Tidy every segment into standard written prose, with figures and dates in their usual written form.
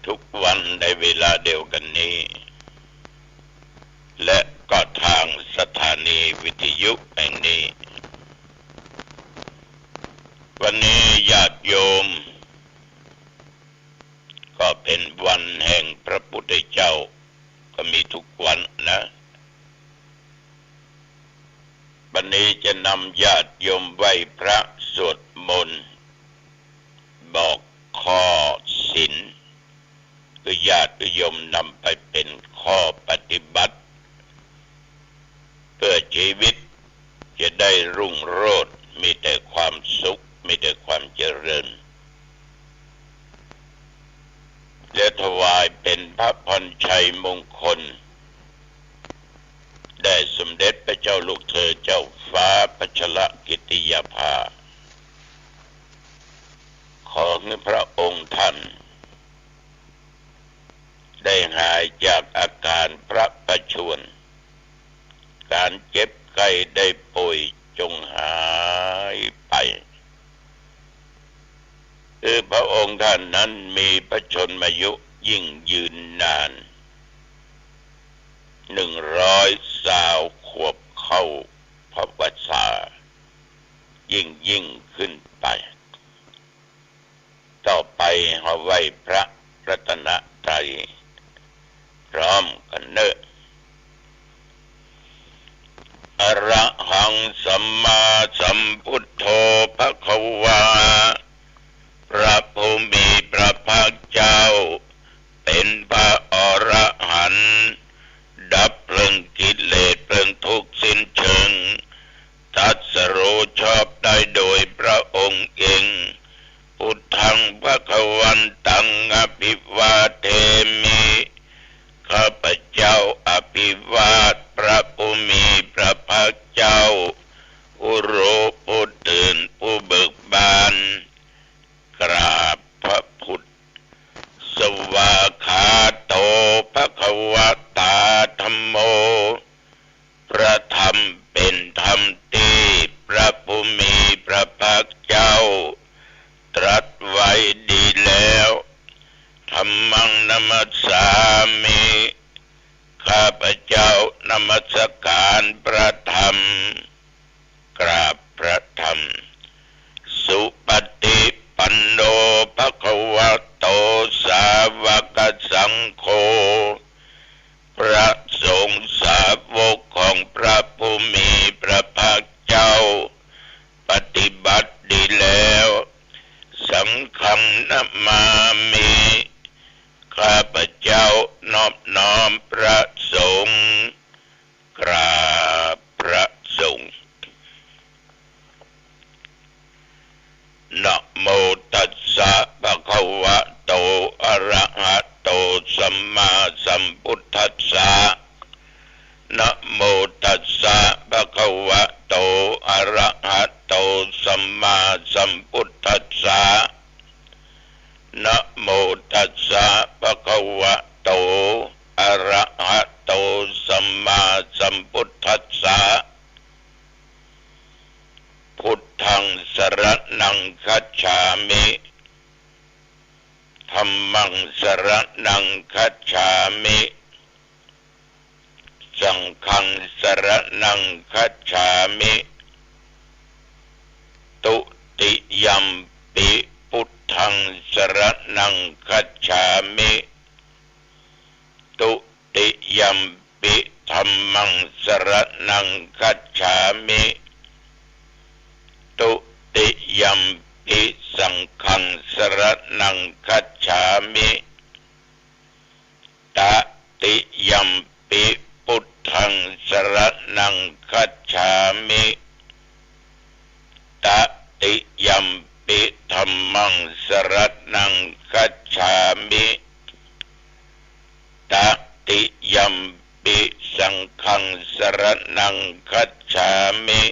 ทุกวันในเวลาเดียวกันนี้และก็ทางสถานีวิทยุแห่งนี้วันนี้ญาติโยมก็เป็นวันแห่งพระพุทธเจ้าก็มีทุกวันนะวันนี้จะนำญาติโยมไหว้พระสวดมนต์บอกข้อศีลคือญาติโยมนำไปเป็นข้อปฏิบัติเพื่อชีวิตจะได้รุ่งโรจน์มีแต่ความสุขมีแต่ความเจริญและถวายเป็นพระพรชัยมงคลได้สมเด็จพระเจ้าลูกเธอเจ้าฟ้าพัชรกิติยาภาขอให้พระองค์ท่านได้หายจากอาการพระประชวรการเจ็บไข้ได้ป่วยจงหายไปพระองค์ท่านนั้นมีพระชนมายุยิ่งยืนนาน100 ขวบเข้าพระวรรษายิ่งขึ้นไปต่อไปเอาไว้พระรัตนตรัยพร้อมกันเนอะอรหังสัมมาสัมพุทโธภควาพระผู้มีพระภาคเจ้าเป็นพระอรหันต์ดับเพลิงกิเลสเพลิงทุกข์สิ้นเชิงตรัสรู้ชอบได้โดยพระองค์เองพุทธังภวันตังอภิวาเทมิข้าพเจ้าอภิวาทพระผู้มีพระภาคเจ้าผู้รู้ผู้ตื่นผู้เบิกบานกราบพระพุทธสวากขาโตภควตาธัมโมพระธรรมเป็นธรรมที่พระผู้มีพระภาคเจ้าตรัสไว้ดีแล้วธัมมังนัมสสามิข้าพเจ้านมัสการพระธรรมกราบพระธรรมสุปฏิปันโนภควโตสาวกสังโฆพระสงฆ์สาวกของพระผู้มีพระภาคเจ้าปฏิบัติดีแล้วสังฆังนะมามิข้าพเจ้านอบน้อมพระสงฆ์กราบพระสงฆ์นะโมตัสสะภะคะวะโตอะระหะโตสัมมาสัมพุทธัสสะนะโมตัสสะภะคะวะโตอะระหะโตสัมมาสัมพุทธัสสะนะโมตัสสะภะคะวะโตอะระหะโตสัมมาสัมพุทธัสสะพุทธังสรณังคัจฉามิธัมมังสรณังคัจฉามิสังฆังสรณังคัจฉามิตุติยัมปิพุทธังสรณังคัจฉามิตุติยัมปิธัมมังสรณังคัจฉามิตุติยัมปิสังฆังสรณังคัจฉามิตติยัมปิพุทธังสรณังคัจฉามิตติยัมปิธัมมังสรณังคัจฉามิตติยัมปิสังฆังสรณังคัจฉามิ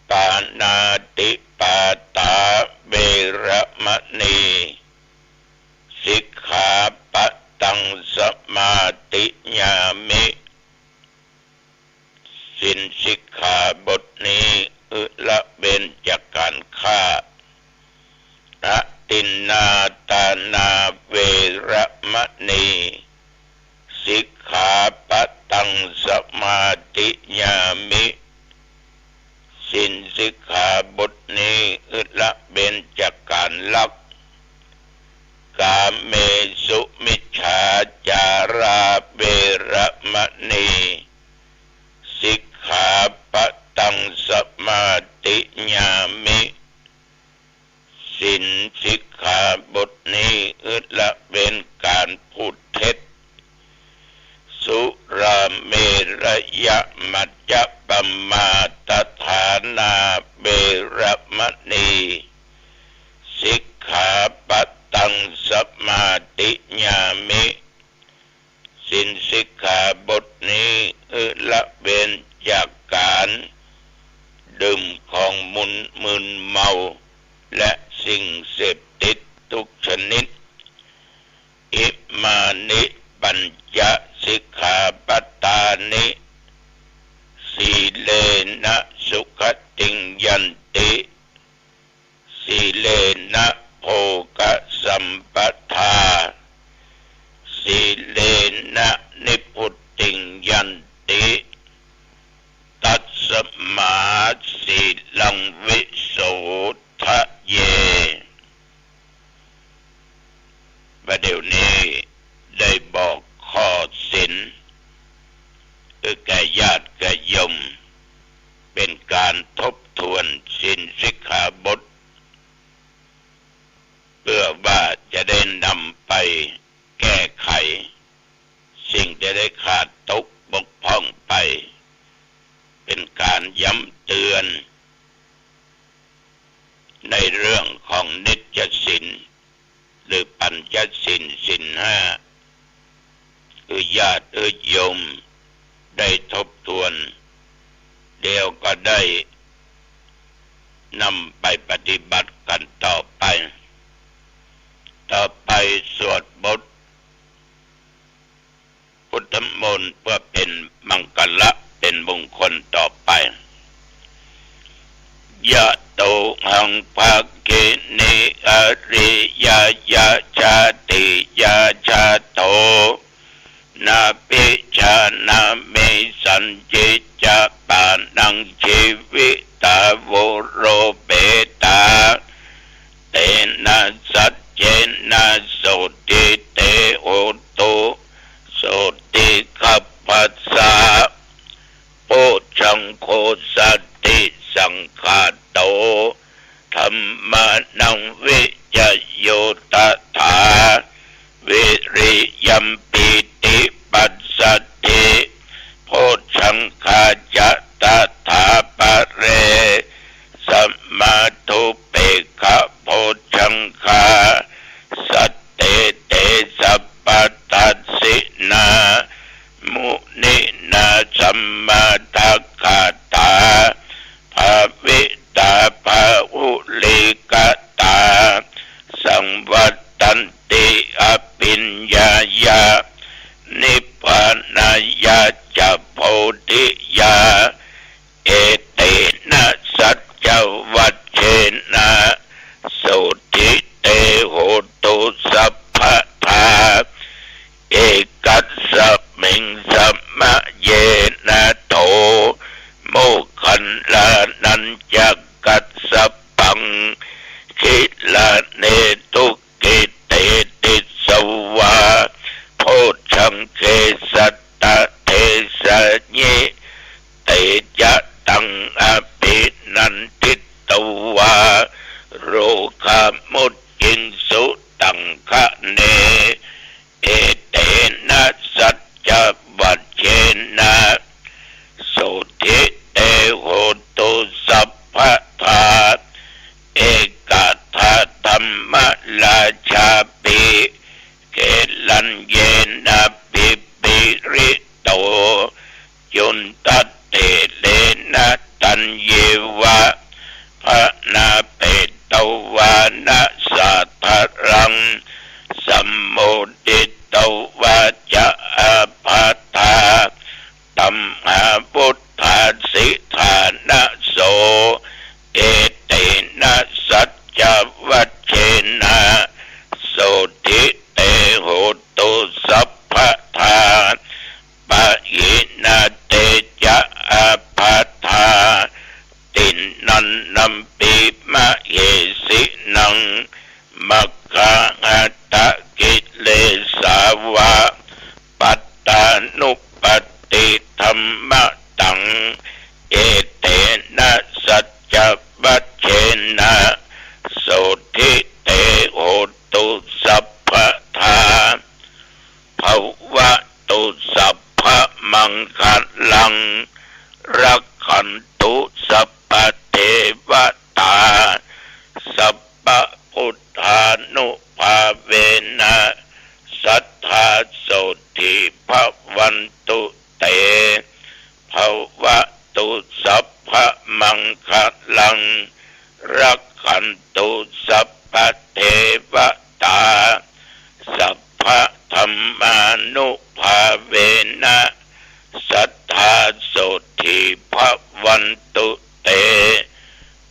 ปานาติปาตาเวระมณีสิกขาปะตังสมาธิญามิสินสิกขาบทนี้ละเว้นจากการฆ่าละ ตินนาตานาเวระมะนีสิกขาปะตังสมาธิญามิสินสิกขาบทนี้ละเบญจากการลักกาเมสุมิจฉาจาราเวระมะนีสิกขาปะตังสมาธิญามิสินสิกขาบทนี้ละเว้นการพูดเท็จสุราเมรยะมัจจปมาตฐานาเวระมะนีสิกขาปะตังสมาธิญามิสินสิกขาบทนี้ละเว้นจากการดื่มของมึนเมาและสิ่งเสพติดทุกชนิดอิมานิปัญจสิกขาปทานิสีเลนะสุขติงยันติสีเลนะโภคสัมปทาสีเลนะนิพุตติงยันติตัสสมาสีลังวิโสทะเยประเดี๋ยวนี้ได้บอกข้อศีลแก่ญาติแก่โยมเป็นการทบทวนศีลสิกขาบทเพื่อว่าจะได้นำไปแก้ไขสิ่งที่ได้ขาดตกบกพร่องไปเป็นการย้ำเตือนในเรื่องของนิจจศีลหรือปัญจศีลศีลห้าคือญาติโยมได้ทบทวนเดี๋ยวก็ได้นำไปปฏิบัติกันต่อไปสวดบทพุทธมนต์เพื่อเป็นมังคละเป็นมงคลต่อไปยะโตหังภาเกเนอริยายาชาติยาชาโตนาปิชานาเมสัญจิจาปานังชีวิตาโวโรเบตาเตนะสัจเจนะโสติเตโหตุโสติขัพพัสสะโพชังโคสัตติสังฆาโตธัมมานังวิจโยตถาวิริยัมปิติปัสสติโพชังคาจะตถาปะเรสัมมาทุเปขะโพชังคาสัตเตเตสัพพตัสสินามุนินาสัมมาทัคคาตาภาวิตาภาอุลิกตาสังวัตตันติอภิญญายานิพพานายาจะโพธิยาเอเตนะสัจจวัชเชนะสุทิเตโหตุสัพพทาเอกัสสมิงสัมมะเยนะโตโมคันลานันจักกัสสปังคิลาเนตุกิเตติสวาโพชังเคสัตตะเทสะญิเตจตังอภินันติตวาโรคามุตจิงสุตังคะเนเอเตนะสัจจวัชเชนะโสทิเตโหตุสัพพทาเอกทาธัมมราชาปิเกลัญเยนะปิปิริโตจุนตัตเตเลนะตัญเยวะภะนาเปตวานะสัทธรังสัมโมดิตวาจะอาภัตตาตัมหาพุทธาสิทานะโสเอเตนะสัจจวัชเชนะ มัคคะอัตตกิเลสาวะปัตตานุปติธัมมะตังเอเตนะสัจจวัชเชนะโสทิเตโหตุสัพพะทาภวะตุสัพพะมังคลังรักขันตุสัพพะเทวตาสัพพะพุทธานุภาเวนะสัทธาโสทิภวันตุเตภวะตุสัพพะมังคลังรักขันตุสัพพะเทวตาสัพพะธัมมานุภาเวนะสัทธาโสทิภวันตุเต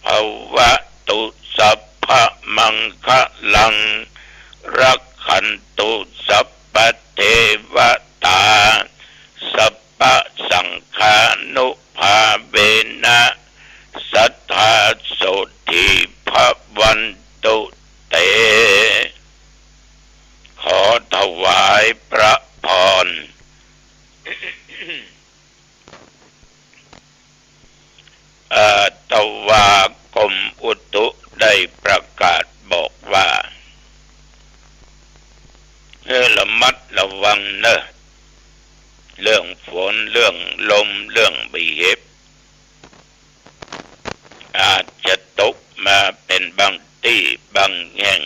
ภวะตุสัพพะมังคลังรักขันตุสัพพะเทวตาสัพพะสังฆานุภาเวนะสัทธาโสทิภวันตุเตขอถวายพระพร ตวากรมอุตุได้ประกาศบอกว่าระมัดระวังเนอะเรื่องฝนเรื่องลมเรื่องบีบอาจจะตกมาเป็นบางที่บางแห่ง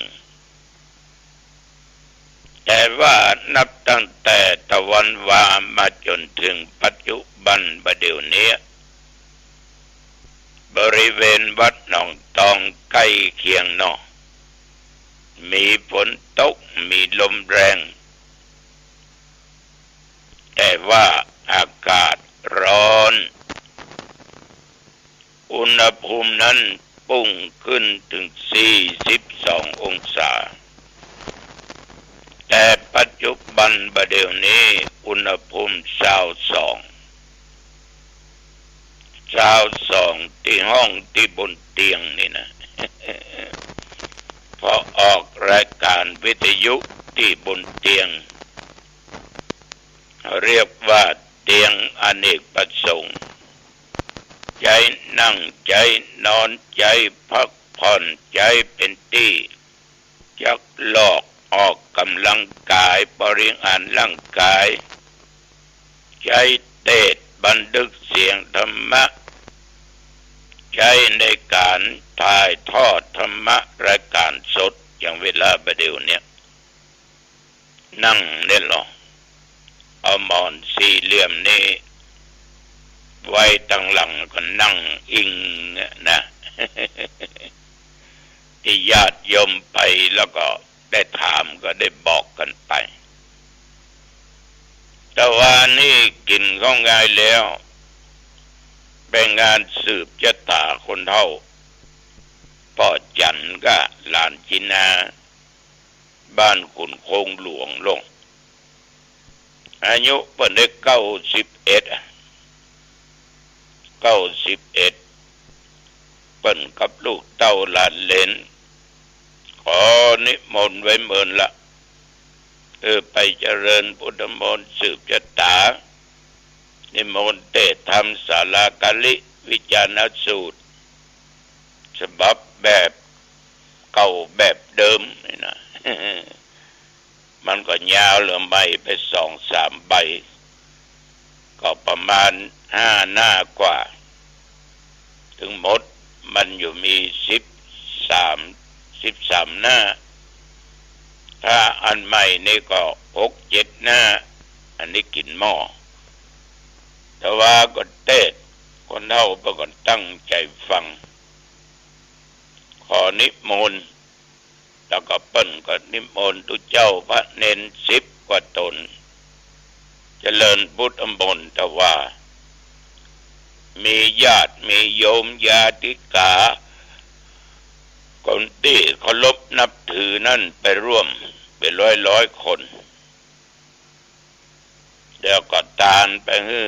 แต่ว่านับตั้งแต่ตะวันวามาจนถึงปัจจุบันบัดเดี๋ยวนี้บริเวณวัดหนองตองใกล้เคียงนอมีฝนตกมีลมแรงแต่ว่าอากาศร้อนอุณหภูมินั้นพุ่งขึ้นถึง42องศาแต่ปัจจุบันบัดเดี๋ยวนี้อุณหภูมิ22ที่ห้องที่บนเตียงนี่นะ พอออกรายการวิทยุที่บนเตียงเรียกว่าเตียงอเนกประสงค์ใจนั่งใจนอนใจพักผ่อนใจเป็นที่จักลอกออกกำลังกายบริหารร่างกายใจเทศบันทึกเสียงธรรมะใช้ในการถ่ายทอดธรรมะรายการสดอย่างเวลาประเดี๋ยวเนี้ยนั่งเนี่ยหรอเอาหมอนสี่เหลี่ยมนี่ไว้ตั้งหลังก็นั่งอิงนะ ที่ญาติโยมไปแล้วก็ได้ถามก็ได้บอกกันไปแต่ว่านี่กินก็ง่ายแล้วเป็นงานสืบชะตาคนเฒ่าพ่อจันก็หลานจินาบ้านขุนโคงหลวงลงอายุเพิ่นได้91เปิ้นกับลูกเต้าหลานเหลนขอนิมนต์ไว้เมินละไปเจริญพุทธมนต์สืบชะตานิมนต์เทศธรรมศาลากาลิวิจารณสูตรฉบับแบบเก่าแบบเดิมนี่นะ มันก็ยาวเหลือใบไป2-3 ใบก็ประมาณ5 หน้ากว่าถึงหมดมันอยู่มี13 หน้าถ้าอันใหม่นี่ก็6-7 หน้าอันนี้กินหม้อแต่ว่าก็เทศคนเฒ่าเพิ่นก็ตั้งใจฟังขอนิมนต์แล้วก็เปิ้นก็นิมนต์ทุกเจ้าพระเนน10 กว่าตนเจริญพุทธมนต์แต่ว่ามีญาติมีโยมญาติกาคนที่เคารพนับถือนั่นไปร่วมเป็นร้อยคนเดี๋ยวก็ตานไปให้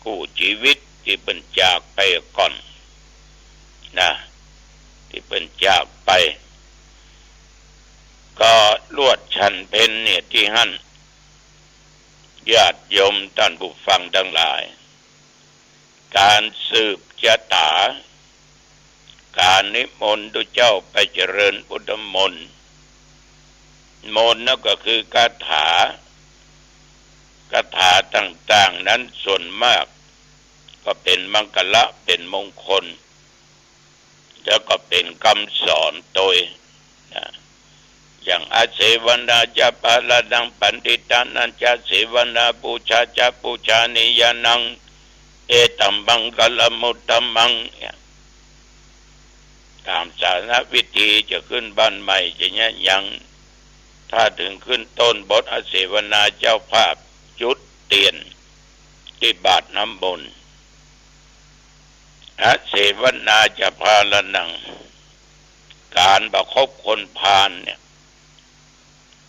กู้ชีวิตที่เป็นจากไปก่อนนะที่เป็นจากไป ลวดชันเพ็ญเนี่ยที่หั่นญาติโยมท่านผู้ฟังทั้งหลายการสืบชะตาการนิมนต์ตุเจ้าไปเจริญพุทธมนต์มนต์นั่นก็คือคาถาต่างๆนั้นส่วนมากก็เป็นมังคละเป็นมงคลแล้วก็เป็นคำสอนโดยอย่างอาเสวนาจะปาลดังปันติตานันจะเสวนาปูชาจะปูชานิยานังเอตัมบังกลมุตตมังตามสารวิธีจะขึ้นบ้านใหม่จะเนี่ยยังถ้าถึงขึ้นต้นบทอาเสวนาเจ้าภาพจุดเตียนที่บาทน้ำมนต์อาเสวนาจะพาละนังการประคบคนพาลเนี่ย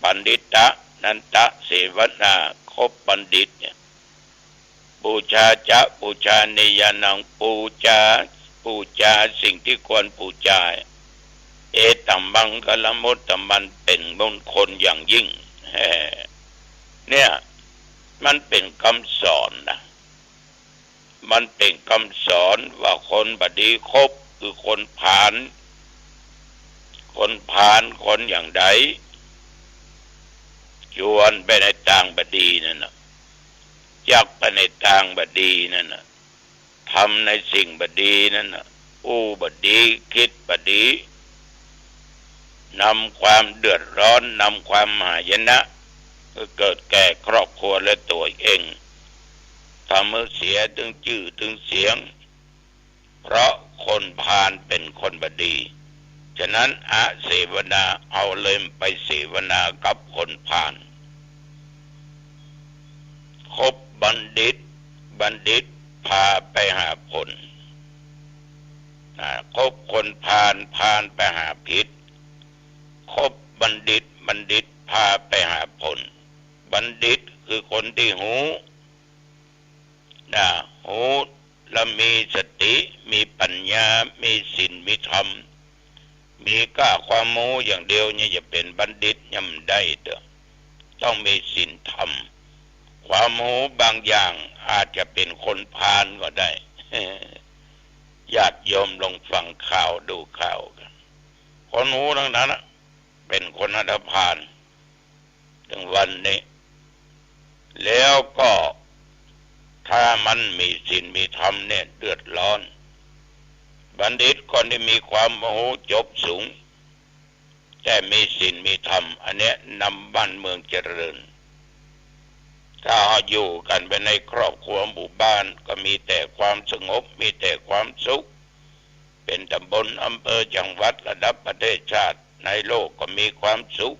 บัณฑิตะนันตะเสวนาคบบัณฑิตเนี่ยบูชาจะบูชาเนยานังปูชาสิ่งที่ควรบูชาเอตัมบังกลมุตตมันเป็นมงคลอย่างยิ่งเนี่ยมันเป็นคำสอนนะมันเป็นคำสอนว่าคนบดีคบคือคนพาลคนอย่างใดชวนไปในทางบดีนั่นน่ะจักไปในทางบดีนั่นน่ะทำในสิ่งบดีนั่นน่ะบดีคิดบดีนำความเดือดร้อนนำความหายนะเกิดแก่ครอบครัวและตัวเองทำให้เสียถึงชื่อถึงเสียงเพราะคนพาลเป็นคนบดีฉะนั้นอาเสวนาเอาเลยไปเสวนากับคนพาลคบบัณฑิตพาไปหาผลคบคนพาลไปหาผิดคบบัณฑิตพาไปหาผลบัณฑิตคือคนที่หูและมีสติมีปัญญามีศีลมีธรรมมีกล้าความรู้อย่างเดียวเนี่ยจะเป็นบัณฑิตย่ำได้เด้อต้องมีศีลธรรมความรู้บางอย่างอาจจะเป็นคนพาลก็ได้ญาติโยมลองฟังข่าวดูข่าวกันคนรู้ทั้งนั้นเป็นคนอันธพาลถึงวันนี้แล้วก็ถ้ามันมีศีลมีธรรมเนี่ยเดือดร้อนบัณฑิตคนที่มีความรู้จบสูงแต่มีศีลมีธรรมอันเนี้ยนำบ้านเมืองเจริญถ้าอยู่กันไปในครอบครัวหมู่บ้านก็มีแต่ความสงบมีแต่ความสุขเป็นตำบลอำเภอจังหวัดระดับประเทศชาติในโลกก็มีความสุข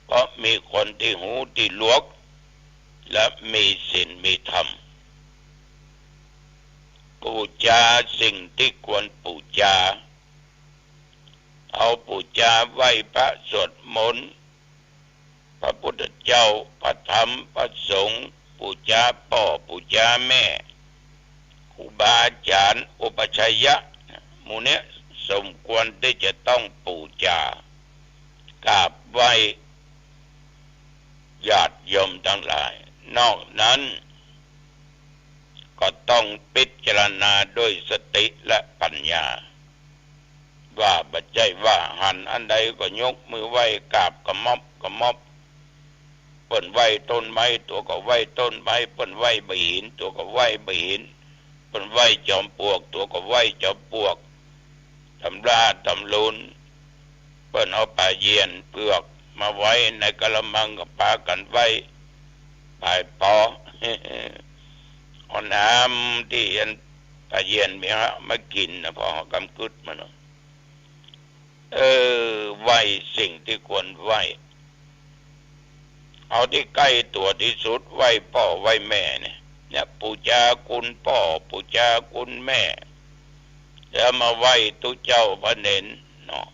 เพราะมีคนที่หูที่ลวกและมีศีลมีธรรมบูชาสิ่งที่ควรบูชาเอาบูชาไหว้พระสวดมนต์พระพุทธเจ้าพระธรรมพระสงฆ์บูชาพ่อบูชาแม่ครูบาอาจารย์อุปชัยยะหมู่นี้สมควรที่จะต้องบูชากราบไหว้ญาติโยมทั้งหลายนอกนั้นก็ต้องพิจารณาด้วยสติและปัญญาว่าบัจจัยว่าหันอันใดก็ยกมือไหว้กราบกระม็อบเปิ้นไหว้ต้นไม้ตัวก็ไหว้ต้นไม้เปิ้นไหว้ใบหินตัวก็ไหว้ใบหินเปิ้นไหว้จอมปลวกตัวก็ไหว้จอมปลวกตำราตำลุนเปิ้นเอาปลาเยียนเปลือกมาไว้ในกะละมังกับปลากันไว้ปลายปอเอาน้ำที่ปลาเยียนมีฮะมากินนะพอกำกึดมันไหว้สิ่งที่ควรไหว้เอาที่ใกล้ตัวที่สุดไหว้พ่อไหว้แม่เนี่ยปูชาคุณพ่อปูชาคุณแม่แล้วมาไหว้ตุเจ้าพระเนรเนาะ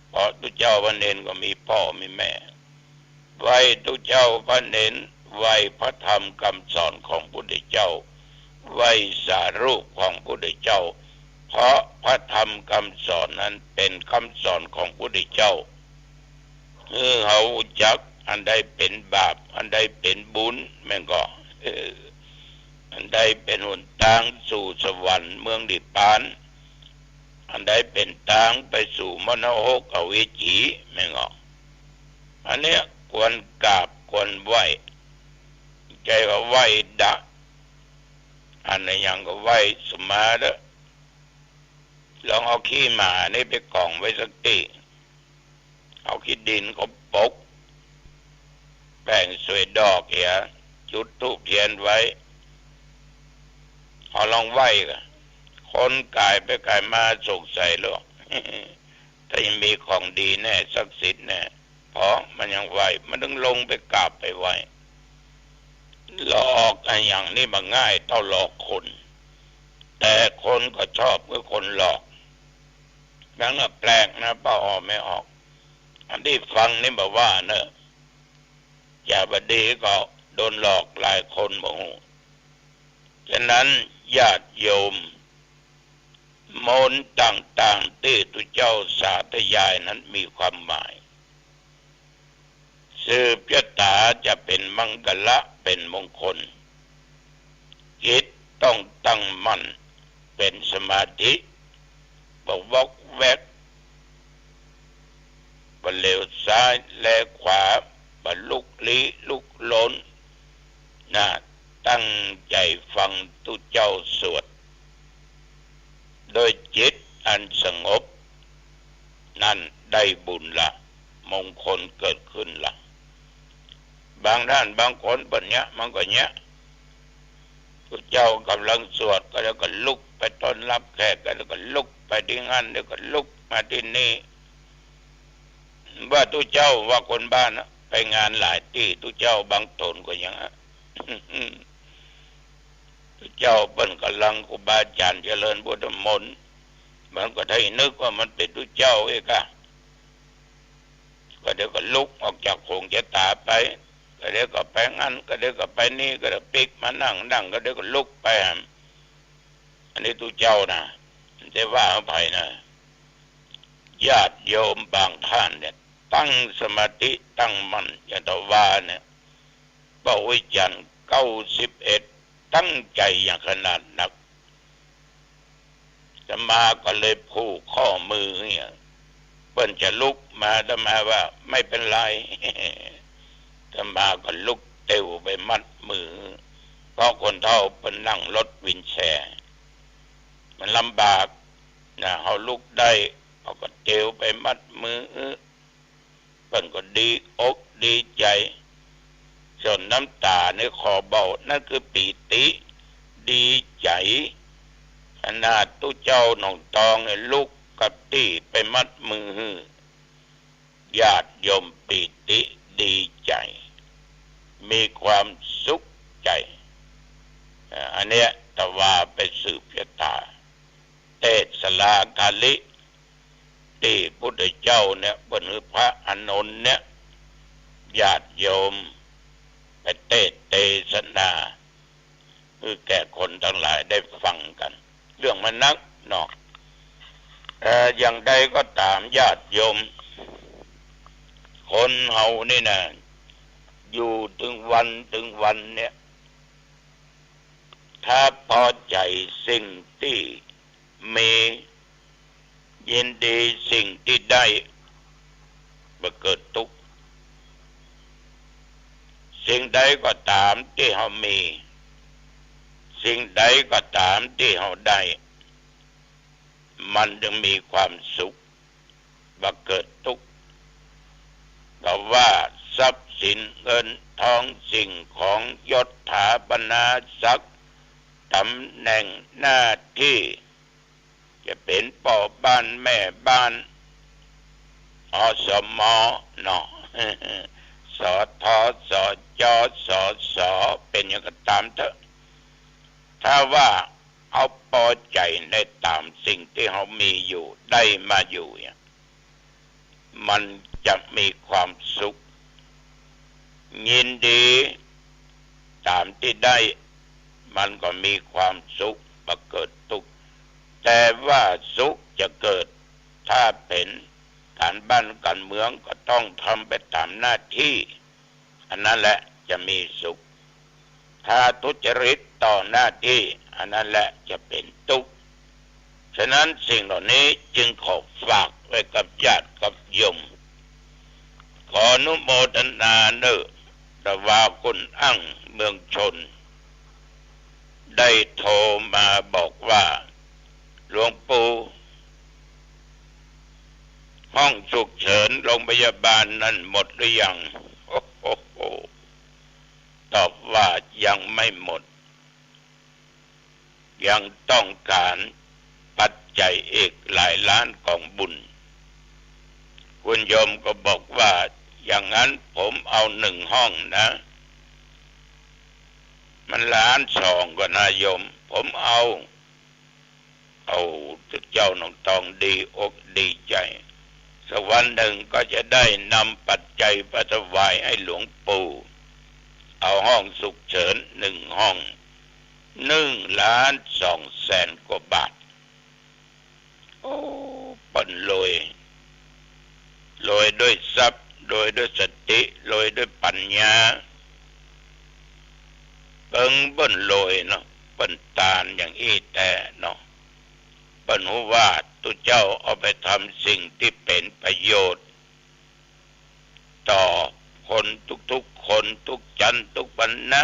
เพราะตุเจ้าพระเนรก็มีพ่อมีแม่ไหว้ตุเจ้าพระเนรไหว้พระธรรมคำสอนของพระพุทธเจ้าไหว้สารูปของพระพุทธเจ้าเพราะพระธรรมคำสอนนั้นเป็นคำสอนของพระพุทธเจ้า เฮาจักอันใดเป็นบาปอันใดเป็นบุญแม่นก็อันใดเป็นหนทางสู่สวรรค์เมืองนิพพานอันใดเป็นทางไปสู่มโนโหกอวิจีแม่นก็อันเนี้ยควรกราบควรไหว้ใจก็ไหว้ดะอันไหนยังก็ไหว้สมาเด้อลองเอาขี้หมานี่ไปกองไว้สักทีเอาขี้ดินก็ปกแป้งสวยดอกเหียจุดธูปเทียนไว้เอาลองไหว้กันคนกายไปกายมาสงสัยหรอกถ้ายังมีของดีแน่ศักดิ์สิทธิ์แน่เพราะมันยังไหวมันต้องลงไปกราบไปไหวหลอกอะไรอย่างนี้มันง่ายเท่าหลอกคนแต่คนก็ชอบเมื่อคนหลอกนั่นแปลกนะป้าออกไม่ออกอันที่ฟังนี่บอกว่าเนอะอย่าบดีก็โดนหลอกหลายคนบอกฉะนั้นญาติโยมมนต์ต่างๆที่ตุเจ้าสาธยายนั้นมีความหมายสืบชะตาจะเป็นมังกละเป็นมงคลจิตต้องตั้งมั่นเป็นสมาธิบ่วอกแวกบ่เลวซ้ายและขวาบ่ลุกลี้ลุกลนนะตั้งใจฟังตุเจ้าสวดโดยจิตอันสงบนั่นได้บุญละมงคลเกิดขึ้นละบางท่านบางคนปัญญามันก็เนี้ยตุเจ้ากำลังสวดก็แล้วก็ลุกไปต้อนรับแขกก็แล้วก็ลุกไปที่งานแล้วก็ลุกมาที่นี่ว่าตุเจ้าว่าคนบ้านนะไปงานหลายที่ตุเจ้าบางตนก็อย่างนั้นตุเจ้าเป็นกำลังครูบาอาจารย์เจริญพุทธมนต์มันก็ได้นึกว่ามันเป็นตุเจ้าเองก็เดี๋ยวก็ลุกออกจากโขงจะตาไปก็เดี๋ยวก็ไปงั้นก็เดี๋ยวก็ไปนี่ก็เดี๋ยวปิกมานั่งก็เดี๋ยวก็ลุกไปอันนี้ตุเจ้านะจะว่าเอาไปนะญาติโยมบางท่านเนี่ยตั้งสมาธิตั้งมั่นอย่างตะว่าเนี่ยปวิจันทร์91ตั้งใจอย่างขนาดหนักจะมาก็เลยผูกข้อมือเนี่ยเปิ้นจะลุกมาจะมาว่าไม่เป็นไรจะมาก็ลุกเตียวไปมัดมือเพราะคนเฒ่าเปิ้นนั่งรถวินแชร์มันลำบากนะเขาลุกได้เขาก็เตียวไปมัดมือเปิ้นก็ดีอกดีใจจนน้ำตาในคอเบานั่นคือปีติดีใจขนาดตุเจ้าหนองตองเนี่ยลุกกับตีไปมัดมือญาติโยมปีติดีใจมีความสุขใจอันเนี้ยแต่ว่าไปสืบชะตาเทศลากาลิที่พุทธเจ้าเนี่ยบนพระอานนท์เนี่ยญาติโยมไปเทศนาคือแก่คนทั้งหลายได้ฟังกันเรื่องมันนักเนาะอย่างใดก็ตามญาติโยมคนเฮานี่นะอยู่ถึงวันเนี่ยถ้าพอใจสิ่งที่มียินดีสิ่งที่ได้บ่เกิดทุกข์สิ่งใดก็ตามที่เฮามีสิ่งใดก็ตามที่เฮาได้มันจะมีความสุขบ่เกิดทุกข์เพราะว่าทรัพย์สินเงินทองสิ่งของยศถาบรรดาศักดิ์ตำแหน่งหน้าที่จะเป็นพ่อบ้านแม่บ้านอสมเนาะสทสจสสเป็นอย่างก็ตามเถอะถ้าว่าเอาพอใจในตามสิ่งที่เขามีอยู่ได้มาอยู่เนี่ยมันจะมีความสุขยินดีตามที่ได้มันก็มีความสุขบ่เกิดทุกข์แต่ว่าสุขจะเกิดถ้าเป็นท การบ้านการเมืองก็ต้องทำไปตามหน้าที่อันนั้นแหละจะมีสุขถ้าทุจริตต่อหน้าที่อันนั้นแหละจะเป็นทุกข์ฉะนั้นสิ่งเหล่านี้จึงขอฝากไว้กับญาติกับโยมขออนุโมทนาเนอระว่าคุณอั้งเมืองชนได้โทรมาบอกว่าหลวงปู่ห้องฉุกเฉินโรงพยาบาลนั้นหมดหรือยังโอ้โหตอบว่ายังไม่หมดยังต้องการปัจจัยอีกหลายล้านของบุญคุณโยมก็บอกว่าอย่างนั้นผมเอา1 ห้องนะมัน1,200,000ก็นะโยมผมเอาเจ้าน้องตองดีอกดีใจสักวันหนึ่งก็จะได้นำปัจจัยไปถวายให้หลวงปู่เอาห้องฉุกเฉิน1 ห้อง1,200,000 กว่าบาทโอ้ปั่นรวยด้วยทรัพย์รวยด้วยสติรวยด้วยปัญญาเบิ่นรวยเนาะเบิ่นตาลอย่างอี้แต่เนาะเบิ่นหูว่าตุเจ้าเอาไปทำสิ่งที่เป็นประโยชน์ต่อคนทุกๆคนทุกชั้นทุกวรรณะ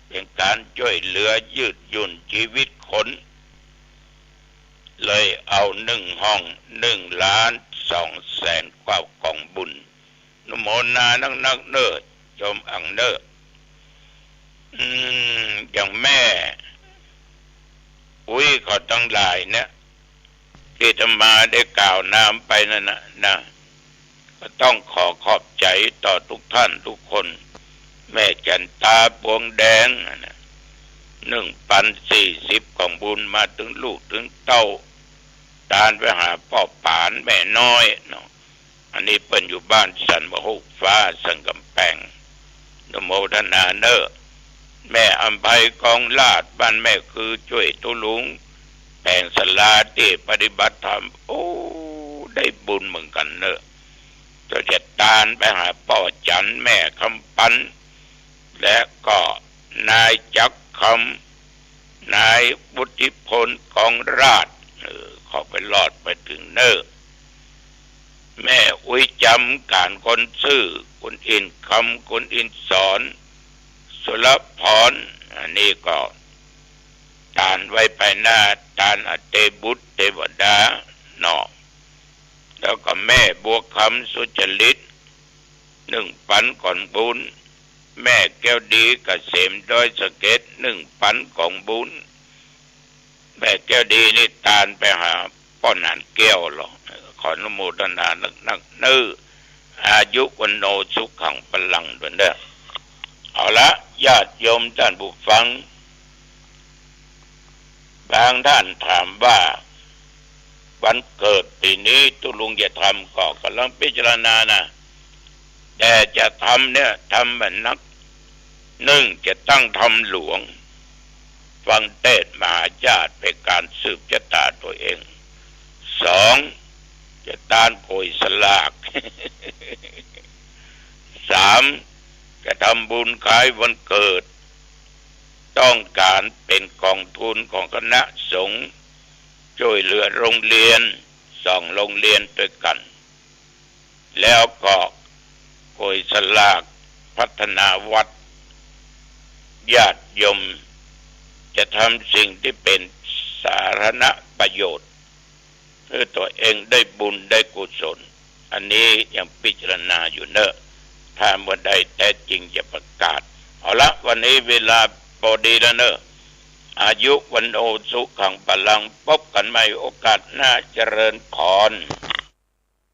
เป็นการช่วยเหลือยืดหยุ่นชีวิตคนเลยเอา1 ห้อง1,200,000 กว่ากองบุญนุโมนานักเน้อจมอังเน้ออย่างแม่อุ้ยเขาทั้งหลายเนี่ยที่ธรรมาได้กล่าวนามไปนั่นนะก็ต้องขอขอบใจต่อทุกท่านทุกคนแม่จันตาพวงแดงนะ1,040ของบุญมาถึงลูกถึงเต้าตานไปหาพ่อปานแม่น้อยเนาะอันนี้เปิ้นอยู่บ้านสันมะฮุกฟ้าสังกำแพงนโมทนาเนอแม่อำไพกองลาดบ้านแม่คือช่วยตุลุงแปลงสลาที่ปฏิบัติธรรมโอ้ได้บุญเหมือนกันเนอะจะตานไปหาพ่อจันแม่คำปันและก็นายจักคำนายบุติพลกองราชขอไปรอดไปถึงเนอแม่อุ้ยจำการคนซื่อคุณอินคำคุณอินสอนสุรพรอันนี้ก็ตานไว้ไปหน้าตานอเตบุตรเทวดาเนาะแล้วก็แม่บัวคำสุจริต1,000 ก่อนบุญแม่แก้วดีกเกษมดอยสะเก็ด1,000 ของบุญแม่แก้วดีนี่ตานไปหาป้อนหันแก้วหรอกขออนุโมทนานักเนื้ออายุวันโนสุขังพลังด้วยเด้อเอาละญาติโยมท่านผู้ฟังบางท่านถามว่าวันเกิดปีนี้ตุลุงจะทำก็กำลังพิจารณานะแต่จะทำเนี่ยทำเหมือนนัก1จะตั้งทำหลวงฟังเทศน์มหาญาติเป็นการสืบชะตาตัวเอง2จะต้านโกยสลาก 3จะทำบุญขายวันเกิดต้องการเป็นกองทุนของคณะสงฆ์ช่วยเหลือโรงเรียน2 โรงเรียนด้วยกันแล้วก็โกยสลากพัฒนาวัดญาติโยมจะทำสิ่งที่เป็นสาธารณประโยชน์เพื่อตัวเองได้บุญได้กุศลอันนี้ยังพิจารณาอยู่เนอะถ้าวันใดแท้จริงจะประกาศเอาละวันนี้เวลาพอดีแล้วเนอะอายุวันโอสุขังพลังพบกันใหม่โอกาสหน้าเจริญพร